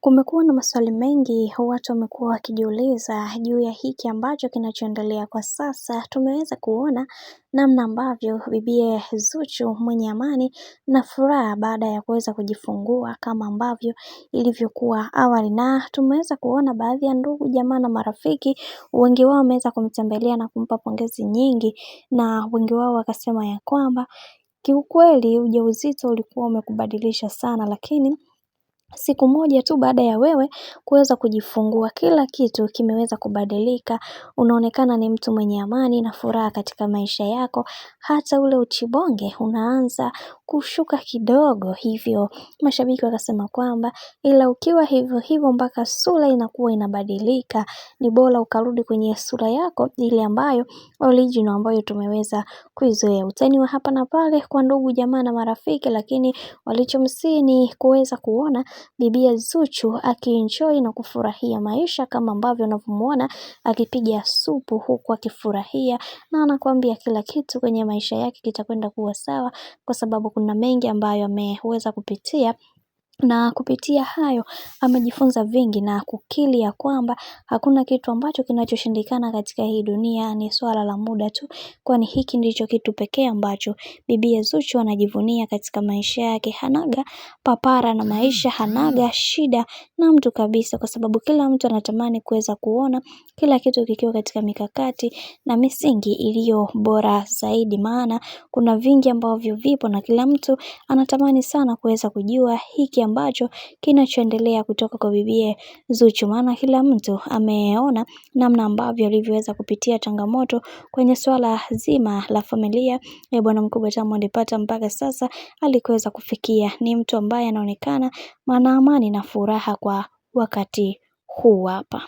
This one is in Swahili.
Kumekuwa na maswali mengi, watu wamekuwa wakijiuliza juu ya hiki ambacho kinachoendelea kwa sasa. Tumeweza kuona namna ambavyo bibiye Zuchu mwenye amani na furaha baada ya kuweza kujifungua kama ambavyo ilivyokuwa awali, na tumeweza kuona baadhi ya ndugu jamaa na marafiki, wengi wao wameweza kumtembelea na kumpa pongezi nyingi, na wengi wao wakasema ya kwamba kiukweli ujauzito ulikuwa umekubadilisha sana, lakini siku moja tu baada ya wewe kuweza kujifungua, kila kitu kimeweza kubadilika. Unaonekana ni mtu mwenye amani na furaha katika maisha yako. Hata ule uchibonge unaanza kushuka kidogo, hivyo mashabiki wakasema kwamba ila ukiwa hivyo hivyo mpaka sura inakuwa inabadilika, ni bora ukarudi kwenye sura yako ile ambayo original ambayo tumeweza kuizoea. Utani wa hapa na pale kwa ndugu jamaa na marafiki, lakini walichomsihi ni kuweza kuona bibiye Zuchu akienjoy na kufurahia maisha kama ambavyo unavyomuona akipiga supu huku akifurahia, na anakuambia kila kitu kwenye maisha yake kitakwenda kuwa sawa, kwa sababu kuna mengi ambayo ameweza kupitia, na kupitia hayo amejifunza vingi na kukiri ya kwamba hakuna kitu ambacho kinachoshindikana katika hii dunia, ni swala la muda tu, kwani hiki ndicho kitu pekee ambacho bibiye Zuchu anajivunia katika maisha yake. Hanaga papara na maisha, hanaga shida na mtu kabisa, kwa sababu kila mtu anatamani kuweza kuona kila kitu kikiwa katika mikakati na misingi iliyo bora zaidi, maana kuna vingi ambavyo vipo na kila mtu anatamani sana kuweza kujua hiki ambacho kinachoendelea kutoka kwa bibiye Zuchu, maana kila mtu ameona namna ambavyo alivyoweza kupitia changamoto kwenye swala zima la familia ya bwana mkubwa Diamond Platnumz mpaka sasa alikuweza kufikia. Ni mtu ambaye anaonekana ana amani na furaha kwa wakati huu hapa.